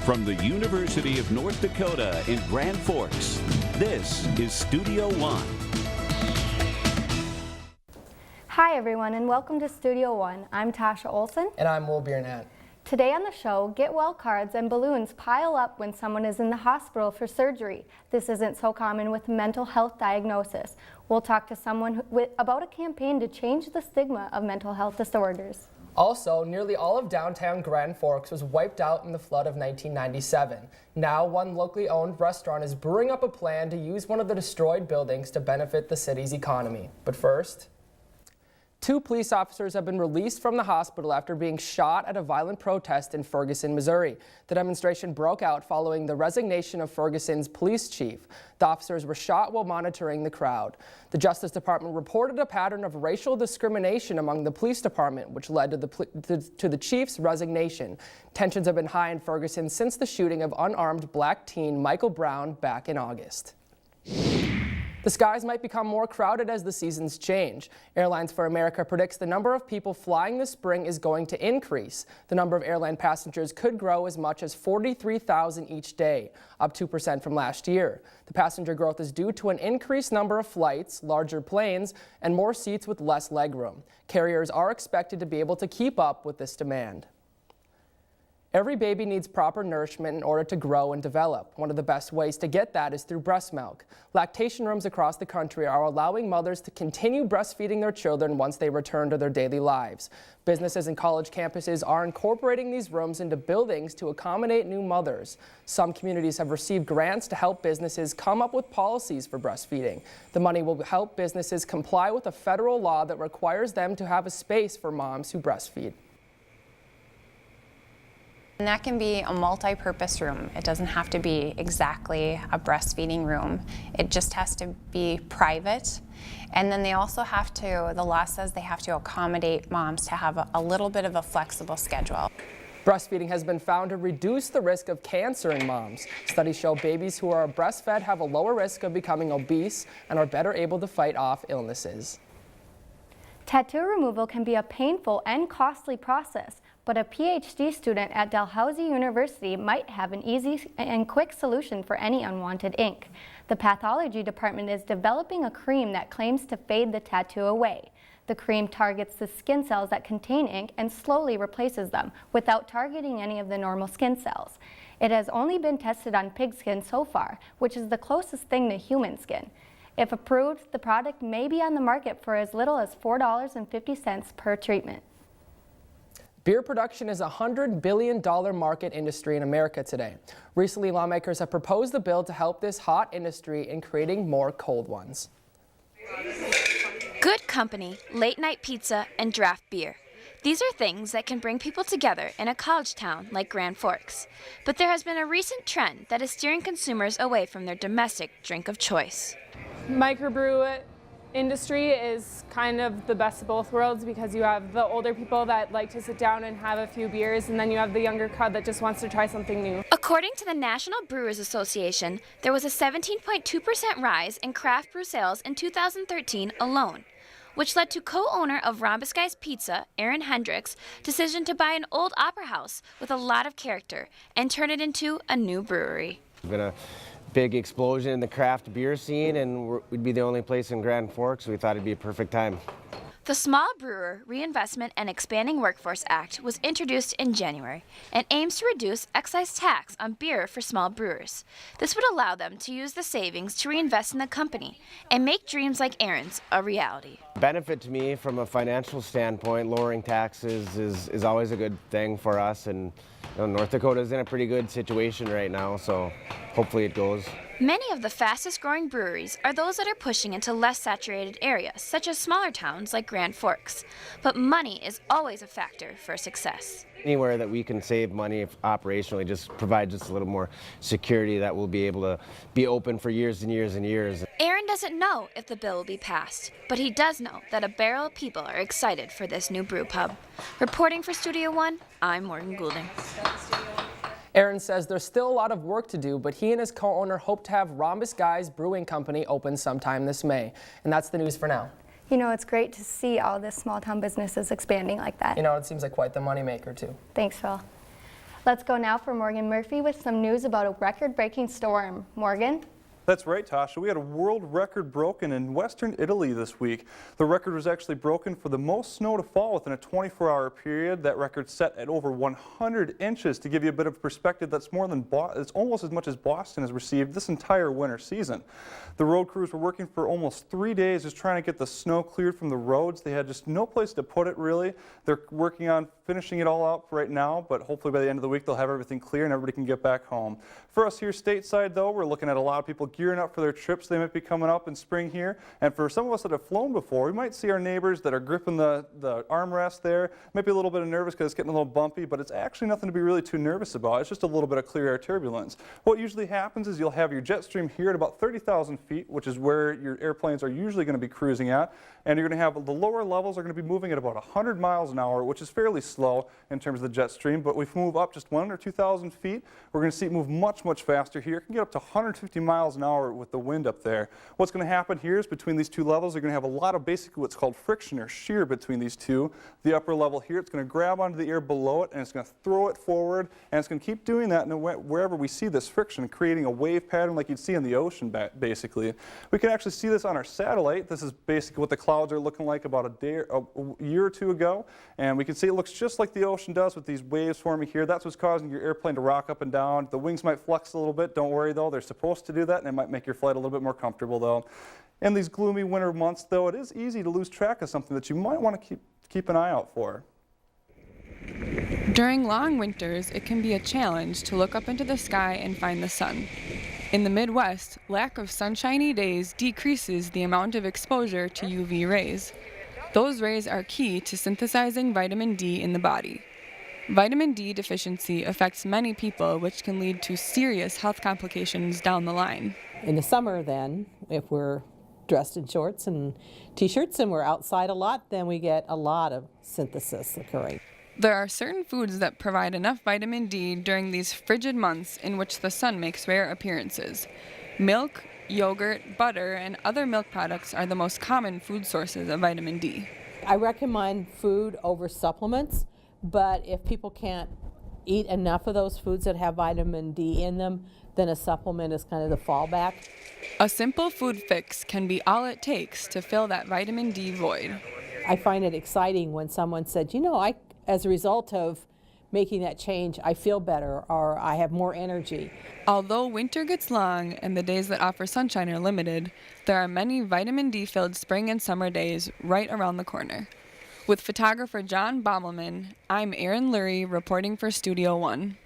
From the University of North Dakota in Grand Forks, this is Studio One. Hi everyone and welcome to Studio One. I'm Tasha Olson. And I'm Biernat. Today on the show, get well cards and balloons pile up when someone is in the hospital for surgery. This isn't so common with mental health diagnosis. We'll talk to someone about a campaign to change the stigma of mental health disorders. Also, nearly all of downtown Grand Forks was wiped out in the flood of 1997. Now, one locally owned restaurant is brewing up a plan to use one of the destroyed buildings to benefit the city's economy. But first, 2 police officers have been released from the hospital after being shot at a violent protest in Ferguson, Missouri. The demonstration broke out following the resignation of Ferguson's police chief. The officers were shot while monitoring the crowd. The Justice Department reported a pattern of racial discrimination among the police department, which led to the chief's resignation. Tensions have been high in Ferguson since the shooting of unarmed black teen Michael Brown back in August. The skies might become more crowded as the seasons change. Airlines for America predicts the number of people flying this spring is going to increase. The number of airline passengers could grow as much as 43,000 each day, up 2% from last year. The passenger growth is due to an increased number of flights, larger planes, and more seats with less legroom. Carriers are expected to be able to keep up with this demand. Every baby needs proper nourishment in order to grow and develop. One of the best ways to get that is through breast milk. Lactation rooms across the country are allowing mothers to continue breastfeeding their children once they return to their daily lives. Businesses and college campuses are incorporating these rooms into buildings to accommodate new mothers. Some communities have received grants to help businesses come up with policies for breastfeeding. The money will help businesses comply with a federal law that requires them to have a space for moms who breastfeed. And that can be a multi-purpose room. It doesn't have to be exactly a breastfeeding room. It just has to be private. And then they also have to, the law says they have to accommodate moms to have a little bit of a flexible schedule. Breastfeeding has been found to reduce the risk of cancer in moms. Studies show babies who are breastfed have a lower risk of becoming obese and are better able to fight off illnesses. Tattoo removal can be a painful and costly process, but a PhD student at Dalhousie University might have an easy and quick solution for any unwanted ink. The pathology department is developing a cream that claims to fade the tattoo away. The cream targets the skin cells that contain ink and slowly replaces them without targeting any of the normal skin cells. It has only been tested on pig skin so far, which is the closest thing to human skin. If approved, the product may be on the market for as little as $4.50 per treatment. Beer production is a $100 billion market industry in America today. Recently, lawmakers have proposed a bill to help this hot industry in creating more cold ones. Good company, late night pizza, and draft beer. These are things that can bring people together in a college town like Grand Forks. But there has been a recent trend that is steering consumers away from their domestic drink of choice. Microbrew industry is kind of the best of both worlds because you have the older people that like to sit down and have a few beers, and then you have the younger crowd that just wants to try something new. According to the National Brewers Association, there was a 17.2% rise in craft brew sales in 2013 alone, which led to co-owner of Rhombus Guys Pizza, Hendricks' decision to buy an old opera house with a lot of character and turn it into a new brewery. Big explosion in the craft beer scene, and we'd be the only place in Grand Forks, so we thought it'd be a perfect time. The Small Brewer Reinvestment and Expanding Workforce Act was introduced in January and aims to reduce excise tax on beer for small brewers. This would allow them to use the savings to reinvest in the company and make dreams like Aaron's a reality. Benefit to me from a financial standpoint, lowering taxes is always a good thing for us, and North Dakota is in a pretty good situation right now, so hopefully it goes. Many of the fastest growing breweries are those that are pushing into less saturated areas, such as smaller towns like Grand Forks. But money is always a factor for success. Anywhere that we can save money operationally just provides us a little more security that we'll be able to be open for years and years and years. Aaron doesn't know if the bill will be passed, but he does know that a barrel of people are excited for this new brew pub. Reporting for Studio One, I'm Morgan Goulding. Aaron says there's still a lot of work to do, but he and his co-owner hope to have Rhombus Guys Brewing Company open sometime this May. And that's the news for now. You know, it's great to see all this small town businesses expanding like that. You know, it seems like quite the moneymaker too. Thanks, Phil. Let's go now for Morgan Murphy with some news about a record-breaking storm. Morgan? That's right, Tasha. We had a world record broken in western Italy this week. The record was actually broken for the most snow to fall within a 24-hour period. That record set at over 100 inches. To give you a bit of perspective, that's more than it's almost as much as Boston has received this entire winter season. The road crews were working for almost 3 days just trying to get the snow cleared from the roads. They had just no place to put it, really. They're working on finishing it all up right now, but hopefully by the end of the week they'll have everything clear and everybody can get back home. For us here stateside, though, we're looking at a lot of people gearing up for their trips. They might be coming up in spring here. And for some of us that have flown before, we might see our neighbors that are gripping the armrest there. Might be a little bit nervous because it's getting a little bumpy, but it's actually nothing to be really too nervous about. It's just a little bit of clear air turbulence. What usually happens is you'll have your jet stream here at about 30,000 feet, which is where your airplanes are usually going to be cruising at. And you're going to have the lower levels are going to be moving at about 100 miles an hour, which is fairly slow in terms of the jet stream. But if we move up just 1,000 or 2,000 feet, we're going to see it move much, much faster here. It can get up to 150 miles an hour with the wind up there. What's going to happen here is between these two levels, you're going to have a lot of basically what's called friction or shear between these two. The upper level here, it's going to grab onto the air below it and it's going to throw it forward, and it's going to keep doing that wherever we see this friction, creating a wave pattern like you'd see in the ocean basically. We can actually see this on our satellite. This is basically what the clouds are looking like about a year or two ago, and we can see it looks just like the ocean does with these waves forming here. That's what's causing your airplane to rock up and down. The wings might flex a little bit. Don't worry though, they're supposed to do that, and it might make your flight a little bit more comfortable though. In these gloomy winter months though, it is easy to lose track of something that you might want to keep an eye out for. During long winters, it can be a challenge to look up into the sky and find the sun. In the Midwest, lack of sunshiny days decreases the amount of exposure to UV rays. Those rays are key to synthesizing vitamin D in the body. Vitamin D deficiency affects many people, which can lead to serious health complications down the line. In the summer then, if we're dressed in shorts and t-shirts and we're outside a lot, then we get a lot of synthesis occurring. There are certain foods that provide enough vitamin D during these frigid months in which the sun makes rare appearances. Milk, yogurt, butter, and other milk products are the most common food sources of vitamin D. I recommend food over supplements, but if people can't eat enough of those foods that have vitamin D in them, then a supplement is kind of the fallback. A simple food fix can be all it takes to fill that vitamin D void. I find it exciting when someone said, you know, as a result of making that change, I feel better or I have more energy. Although winter gets long and the days that offer sunshine are limited, there are many vitamin D-filled spring and summer days right around the corner. With photographer John Bommelman, I'm Erin Lurie reporting for Studio One.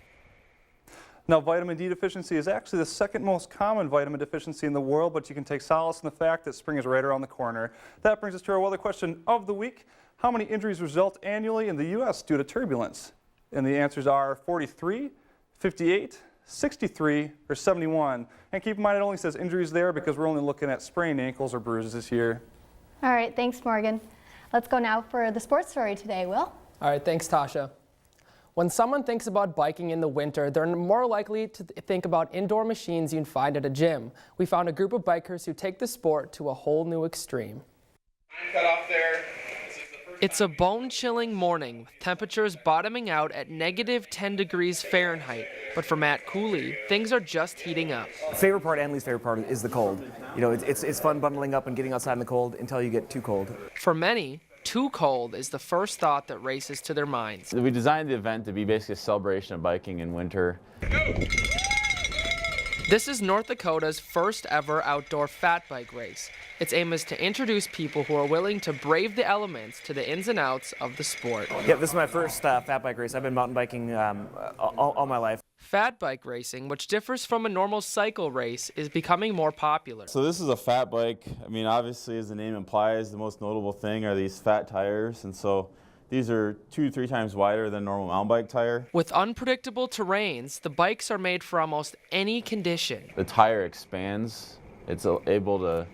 Now, vitamin D deficiency is actually the second most common vitamin deficiency in the world, but you can take solace in the fact that spring is right around the corner. That brings us to our weather question of the week. How many injuries result annually in the U.S. due to turbulence? And the answers are 43, 58, 63, or 71. And keep in mind it only says injuries there because we're only looking at sprained ankles or bruises here. All right, thanks, Morgan. Let's go now for the sports story today, Will. All right, thanks, Tasha. When someone thinks about biking in the winter, they're more likely to think about indoor machines you'd find at a gym. We found a group of bikers who take the sport to a whole new extreme. Cut off there. It's a bone-chilling morning, with temperatures bottoming out at -10 degrees Fahrenheit. But for Matt Cooley, things are just heating up. Favorite part and least favorite part is the cold. You know, it's fun bundling up and getting outside in the cold until you get too cold. For many, too cold is the first thought that races to their minds. We designed the event to be basically a celebration of biking in winter. This is North Dakota's first ever outdoor fat bike race. Its aim is to introduce people who are willing to brave the elements to the ins and outs of the sport. Yeah, this is my first fat bike race. I've been mountain biking all my life. Fat bike racing, which differs from a normal cycle race, is becoming more popular. So this is a fat bike. I mean, obviously, as the name implies, the most notable thing are these fat tires, and so these are 2 to 3 times wider than a normal mountain bike tire. With unpredictable terrains, the bikes are made for almost any condition. The tire expands. It's able to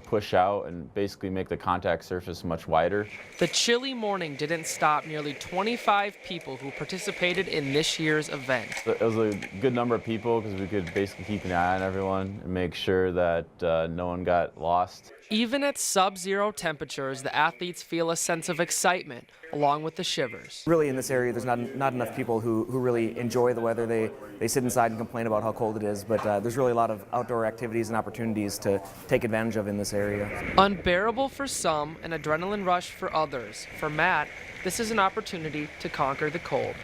push out and basically make the contact surface much wider. The chilly morning didn't stop nearly 25 people who participated in this year's event. It was a good number of people because we could basically keep an eye on everyone and make sure that no one got lost. Even at sub-zero temperatures, the athletes feel a sense of excitement, along with the shivers. Really in this area, there's not enough people who really enjoy the weather. They sit inside and complain about how cold it is, but there's really a lot of outdoor activities and opportunities to take advantage of in this area. Unbearable for some, an adrenaline rush for others. For Matt, this is an opportunity to conquer the cold.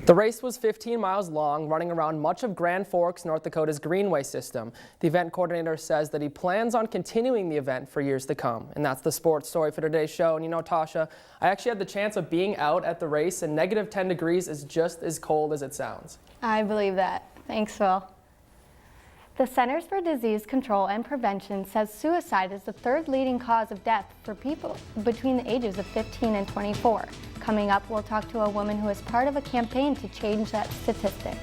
The race was 15 miles long, running around much of Grand Forks, North Dakota's greenway system. The event coordinator says that he plans on continuing the event for years to come. And that's the sports story for today's show. And you know, Tasha, I actually had the chance of being out at the race, and negative 10 degrees is just as cold as it sounds. I believe that. Thanks, Phil. The Centers for Disease Control and Prevention says suicide is the third leading cause of death for people between the ages of 15 and 24. Coming up, we'll talk to a woman who is part of a campaign to change that statistic.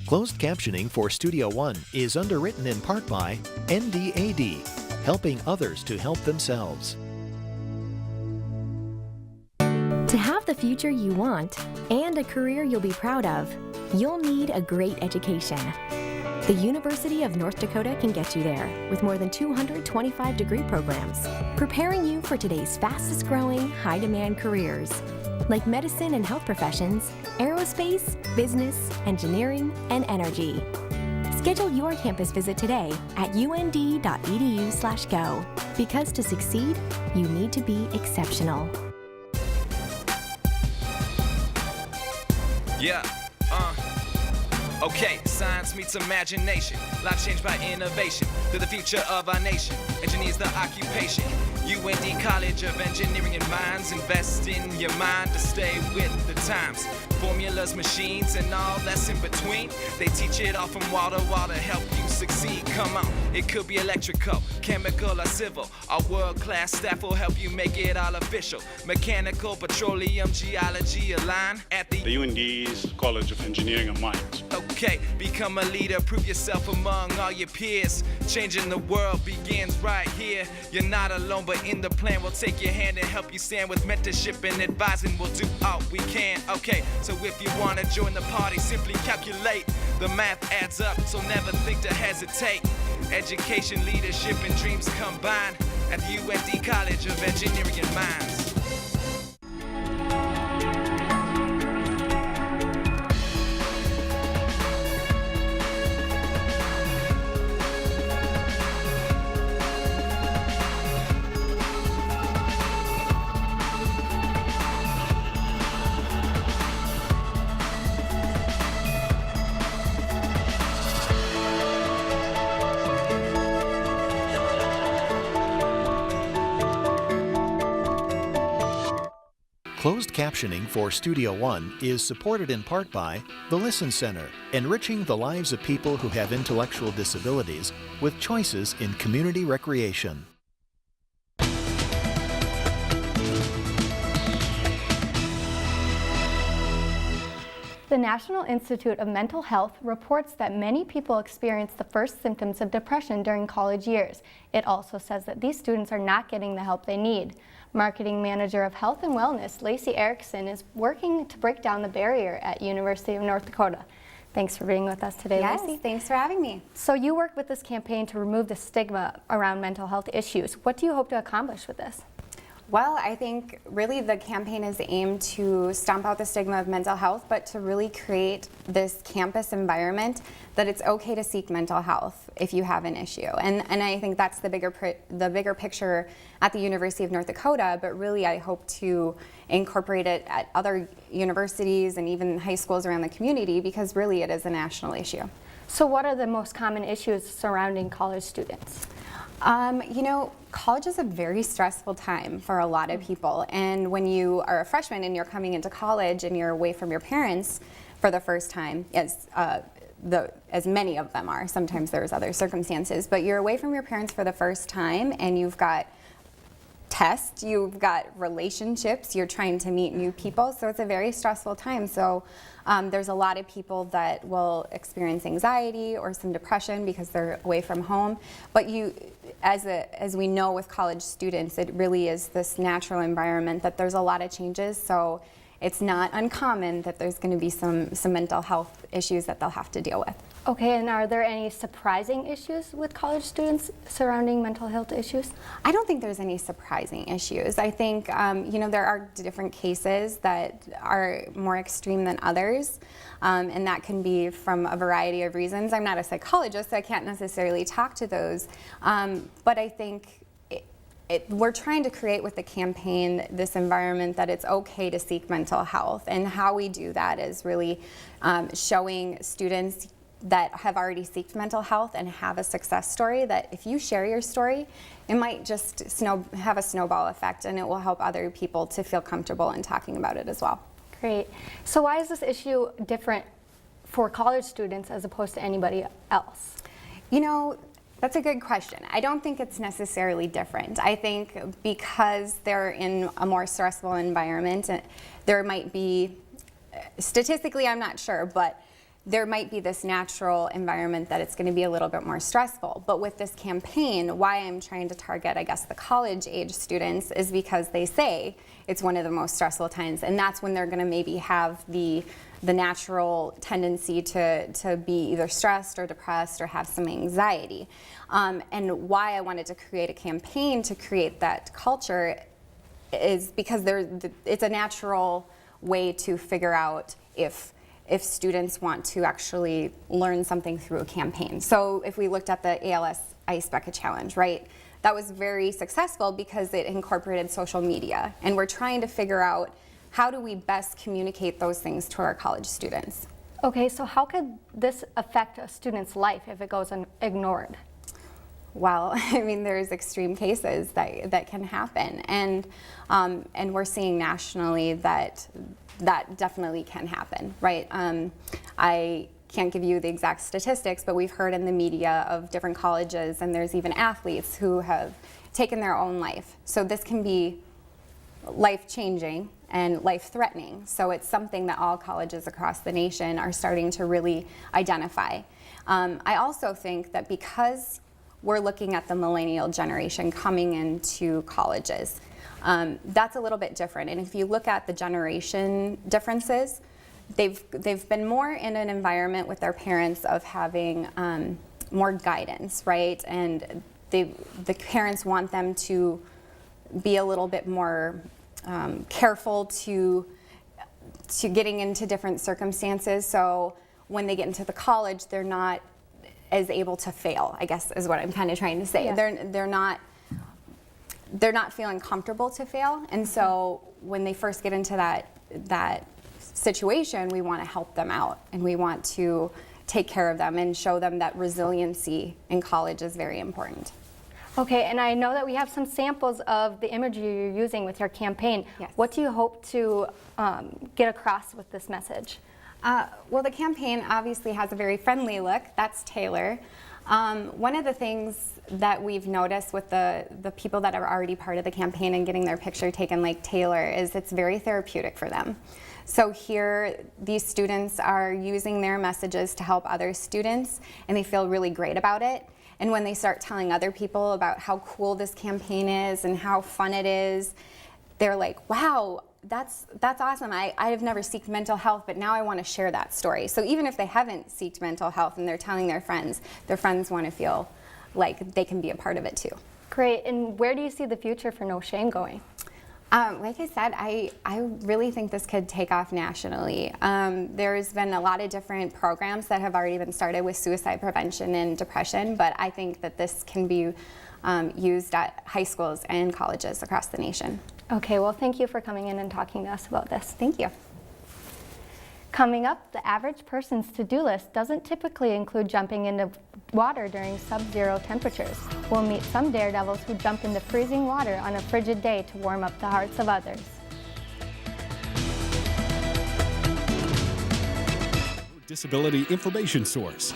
Closed captioning for Studio One is underwritten in part by NDAD, helping others to help themselves. To have the future you want and a career you'll be proud of, you'll need a great education. The University of North Dakota can get you there with more than 225 degree programs, preparing you for today's fastest growing, high demand careers, like medicine and health professions, aerospace, business, engineering, and energy. Schedule your campus visit today at und.edu/go, because to succeed, you need to be exceptional. Yeah, okay, science meets imagination. Life changed by innovation. Through the future of our nation. Engineers the occupation. UND College of Engineering and Mines. Invest in your mind to stay with the times. Formulas, machines, and all that's in between. They teach it all from wall to help you succeed. Come on, it could be electrical, chemical, or civil. Our world-class staff will help you make it all official. Mechanical, petroleum, geology align at the UND's College of Engineering and Mines. Okay, become a leader, prove yourself among all your peers. Changing the world begins right here. You're not alone, but in the plan, we'll take your hand and help you stand with mentorship and advising. We'll do all we can. Okay, so if you want to join the party, simply calculate. The math adds up, so never think to hesitate. Education, leadership, and dreams combine at the UND College of Engineering and Mines. Closed captioning for Studio One is supported in part by the Listen Center, enriching the lives of people who have intellectual disabilities with choices in community recreation. The National Institute of Mental Health reports that many people experience the first symptoms of depression during college years. It also says that these students are not getting the help they need. Marketing Manager of Health and Wellness, Lacey Erickson, is working to break down the barrier at University of North Dakota. Thanks for being with us today, Yes, Lacey. thanks for having me. So you work with this campaign to remove the stigma around mental health issues. What do you hope to accomplish with this? Well, I think really the campaign is aimed to stomp out the stigma of mental health, but to really create this campus environment that it's okay to seek mental health if you have an issue. And I think that's the bigger picture at the University of North Dakota, but really I hope to incorporate it at other universities and even high schools around the community, because really it is a national issue. So what are the most common issues surrounding college students? You know, college is a very stressful time for a lot of people, and when you are a freshman and you're coming into college and you're away from your parents for the first time, as many of them are, sometimes there's other circumstances, but you're away from your parents for the first time and you've got tests, you've got relationships, you're trying to meet new people, so it's a very stressful time. So there's a lot of people that will experience anxiety or some depression because they're away from home. But as we know with college students, it really is this natural environment that there's a lot of changes. So it's not uncommon that there's going to be some mental health issues that they'll have to deal with. Okay, and are there any surprising issues with college students surrounding mental health issues? I don't think there's any surprising issues. I think, you know, there are different cases that are more extreme than others, and that can be from a variety of reasons. I'm not a psychologist, so I can't necessarily talk to those, but I think we're trying to create with the campaign this environment that it's okay to seek mental health, and how we do that is really showing students that have already sought mental health and have a success story, that if you share your story, it might just have a snowball effect, and it will help other people to feel comfortable in talking about it as well. Great. So why is this issue different for college students as opposed to anybody else? You know, that's a good question. I don't think it's necessarily different. I think because they're in a more stressful environment, there might be, statistically I'm not sure, but there might be this natural environment that it's going to be a little bit more stressful. But with this campaign, why I'm trying to target, I guess, the college age students is because they say it's one of the most stressful times, and that's when they're going to maybe have the natural tendency to be either stressed or depressed or have some anxiety. And why I wanted to create a campaign to create that culture is because it's a natural way to figure out if students want to actually learn something through a campaign. So if we looked at the ALS Ice Bucket Challenge, right? That was very successful because it incorporated social media, and we're trying to figure out how do we best communicate those things to our college students. Okay, so how could this affect a student's life if it goes ignored? Well, I mean, there's extreme cases that can happen, and we're seeing nationally that definitely can happen, right? I can't give you the exact statistics, but we've heard in the media of different colleges, and there's even athletes who have taken their own life. So this can be life-changing and life-threatening. So it's something that all colleges across the nation are starting to really identify. I also think that because we're looking at the millennial generation coming into colleges, that's a little bit different. And if you look at the generation differences, they've been more in an environment with their parents of having more guidance, right? And the parents want them to be a little bit more careful to getting into different circumstances. So when they get into the college, they're not as able to fail, I guess is what I'm kind of trying to say. Yeah. They're not feeling comfortable to fail, and so when they first get into that situation, we want to help them out, and we want to take care of them and show them that resiliency in college is very important. Okay, and I know that we have some samples of the imagery you're using with your campaign. Yes. What do you hope to get across with this message? Well, the campaign obviously has a very friendly look. That's Taylor. One of the things that we've noticed with the people that are already part of the campaign and getting their picture taken like Taylor is it's very therapeutic for them. So here, these students are using their messages to help other students, and they feel really great about it. And when they start telling other people about how cool this campaign is and how fun it is, they're like, wow, that's awesome. I have never sought mental health, but now I want to share that story. So even if they haven't sought mental health and they're telling their friends want to feel like they can be a part of it too. Great, and where do you see the future for No Shame going? Like I said, I really think this could take off nationally. There's been a lot of different programs that have already been started with suicide prevention and depression, but I think that this can be used at high schools and colleges across the nation. Okay, well, thank you for coming in and talking to us about this. Thank you. Coming up, the average person's to-do list doesn't typically include jumping into water during sub-zero temperatures. We'll meet some daredevils who jump into freezing water on a frigid day to warm up the hearts of others. Disability information source.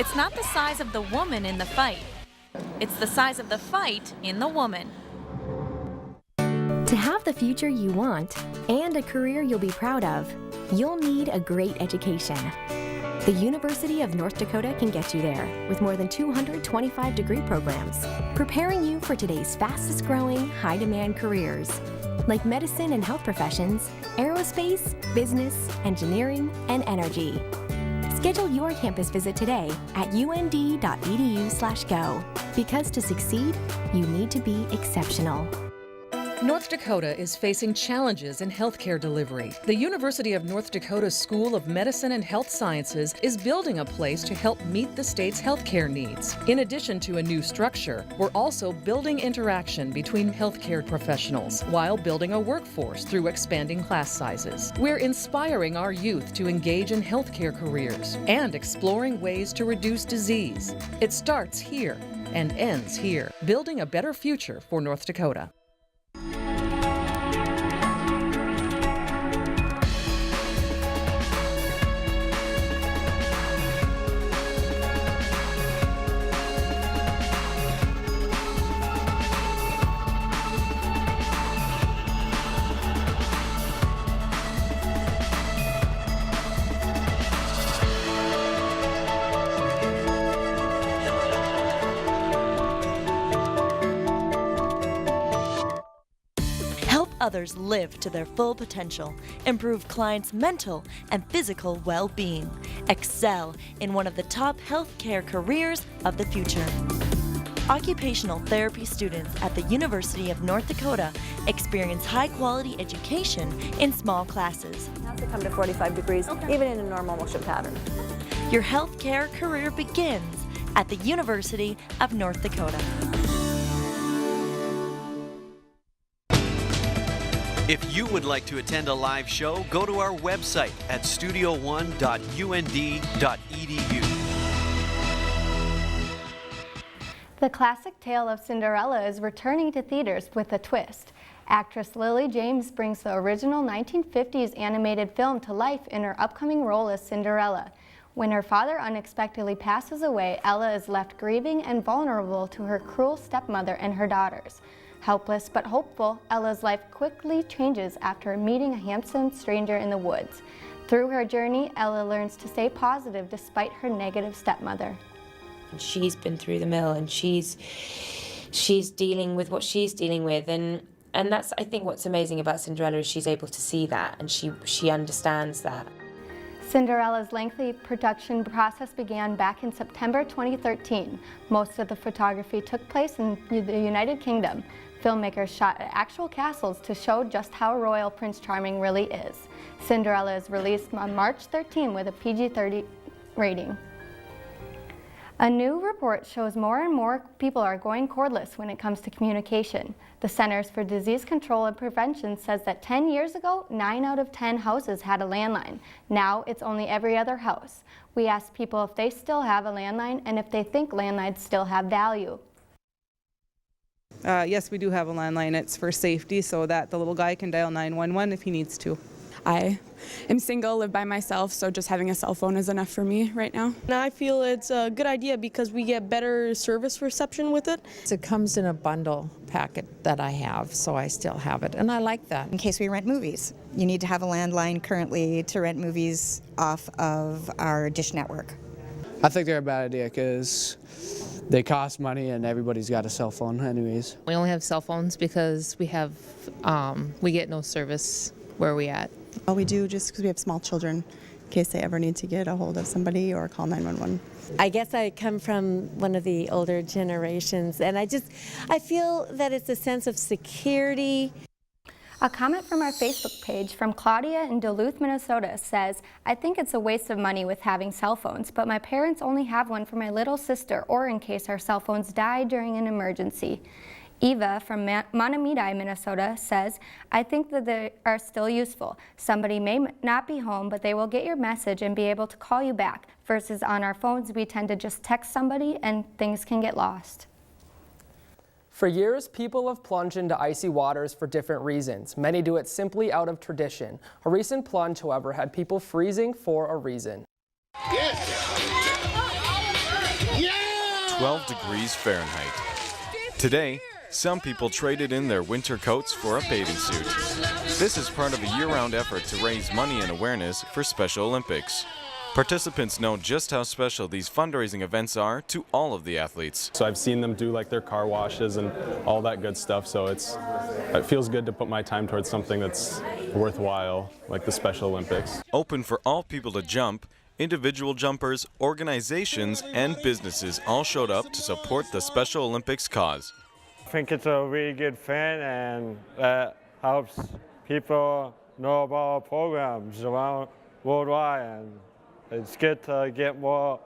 It's not the size of the woman in the fight. It's the size of the fight in the woman. To have the future you want and a career you'll be proud of, you'll need a great education. The University of North Dakota can get you there with more than 225 degree programs, preparing you for today's fastest growing, high demand careers, like medicine and health professions, aerospace, business, engineering, and energy. Schedule your campus visit today at und.edu/go, because to succeed, you need to be exceptional. North Dakota is facing challenges in healthcare delivery. The University of North Dakota School of Medicine and Health Sciences is building a place to help meet the state's healthcare needs. In addition to a new structure, we're also building interaction between healthcare professionals while building a workforce through expanding class sizes. We're inspiring our youth to engage in healthcare careers and exploring ways to reduce disease. It starts here and ends here, building a better future for North Dakota. Others live to their full potential, improve clients' mental and physical well-being, excel in one of the top healthcare careers of the future. Occupational therapy students at the University of North Dakota experience high-quality education in small classes. Now to come to 45 degrees, even in a normal motion pattern. Your healthcare career begins at the University of North Dakota. If you would like to attend a live show, go to our website at studio1.und.edu. The classic tale of Cinderella is returning to theaters with a twist. Actress Lily James brings the original 1950s animated film to life in her upcoming role as Cinderella. When her father unexpectedly passes away, Ella is left grieving and vulnerable to her cruel stepmother and her daughters. Helpless but hopeful, Ella's life quickly changes after meeting a handsome stranger in the woods. Through her journey, Ella learns to stay positive despite her negative stepmother. She's been through the mill and she's dealing with what she's dealing with, and that's, I think, what's amazing about Cinderella is she's able to see that and she understands that. Cinderella's lengthy production process began back in September 2013. Most of the photography took place in the United Kingdom. Filmmakers shot at actual castles to show just how royal Prince Charming really is. Cinderella is released on March 13 with a PG-13 rating. A new report shows more and more people are going cordless when it comes to communication. The Centers for Disease Control and Prevention says that 10 years ago, 9 out of 10 houses had a landline. Now it's only every other house. We asked people if they still have a landline and if they think landlines still have value. Yes, we do have a landline. It's for safety so that the little guy can dial 911 if he needs to. I am single, live by myself, so just having a cell phone is enough for me right now. And I feel it's a good idea because we get better service reception with it. It comes in a bundle packet that I have, so I still have it, and I like that. In case we rent movies, you need to have a landline currently to rent movies off of our Dish network. I think they're a bad idea because they cost money and everybody's got a cell phone anyways. We only have cell phones because we get no service where we at. Well, we do just because we have small children in case they ever need to get a hold of somebody or call 911. I guess I come from one of the older generations, and I feel that it's a sense of security. A comment from our Facebook page from Claudia in Duluth, Minnesota says, I think it's a waste of money with having cell phones, but my parents only have one for my little sister or in case our cell phones die during an emergency. Eva from Mahtomedi, Minnesota says, I think that they are still useful. Somebody may not be home, but they will get your message and be able to call you back, versus on our phones we tend to just text somebody and things can get lost. For years, people have plunged into icy waters for different reasons. Many do it simply out of tradition. A recent plunge, however, had people freezing for a reason. 12 degrees Fahrenheit. Today, some people traded in their winter coats for a bathing suit. This is part of a year-round effort to raise money and awareness for Special Olympics. Participants know just how special these fundraising events are to all of the athletes. So I've seen them do like their car washes and all that good stuff, so it feels good to put my time towards something that's worthwhile, like the Special Olympics. Open for all people to jump, individual jumpers, organizations, and businesses all showed up to support the Special Olympics cause. I think it's a really good thing, and that helps people know about our programs around worldwide, and it's good to get more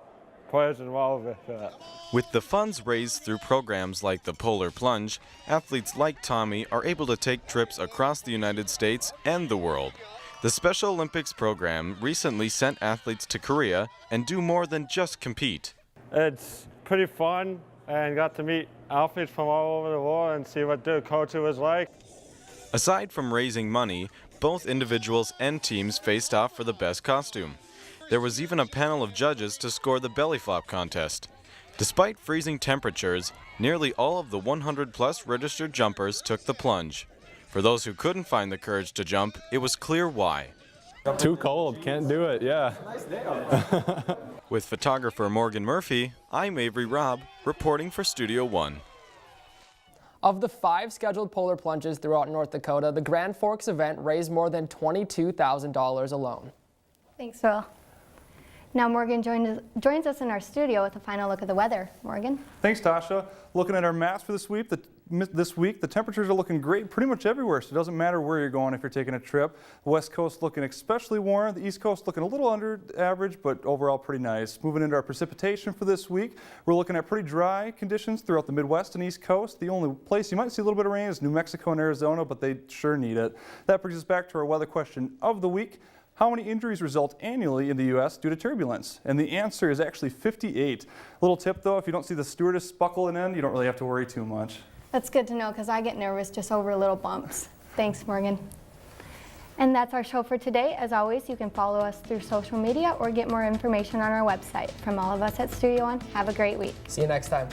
players involved with it. With the funds raised through programs like the Polar Plunge, athletes like Tommy are able to take trips across the United States and the world. The Special Olympics program recently sent athletes to Korea and do more than just compete. It's pretty fun, and got to meet athletes from all over the world and see what their culture was like. Aside from raising money, both individuals and teams faced off for the best costume. There was even a panel of judges to score the belly flop contest. Despite freezing temperatures, nearly all of the 100-plus registered jumpers took the plunge. For those who couldn't find the courage to jump, it was clear why. Too cold, can't do it, yeah. With photographer Morgan Murphy, I'm Avery Robb, reporting for Studio One. Of the 5 scheduled polar plunges throughout North Dakota, the Grand Forks event raised more than $22,000 alone. Thanks, Will. Now Morgan joins us in our studio with a final look at the weather. Morgan? Thanks, Tasha. Looking at our maps for this week, the temperatures are looking great pretty much everywhere, so it doesn't matter where you're going if you're taking a trip. The West Coast looking especially warm, the East Coast looking a little under average, but overall pretty nice. Moving into our precipitation for this week, we're looking at pretty dry conditions throughout the Midwest and East Coast. The only place you might see a little bit of rain is New Mexico and Arizona, but they sure need it. That brings us back to our weather question of the week. How many injuries result annually in the U.S. due to turbulence? And the answer is actually 58. Little tip though, if you don't see the stewardess buckling in, you don't really have to worry too much. That's good to know because I get nervous just over little bumps. Thanks, Morgan. And that's our show for today. As always, you can follow us through social media or get more information on our website. From all of us at Studio One, have a great week. See you next time.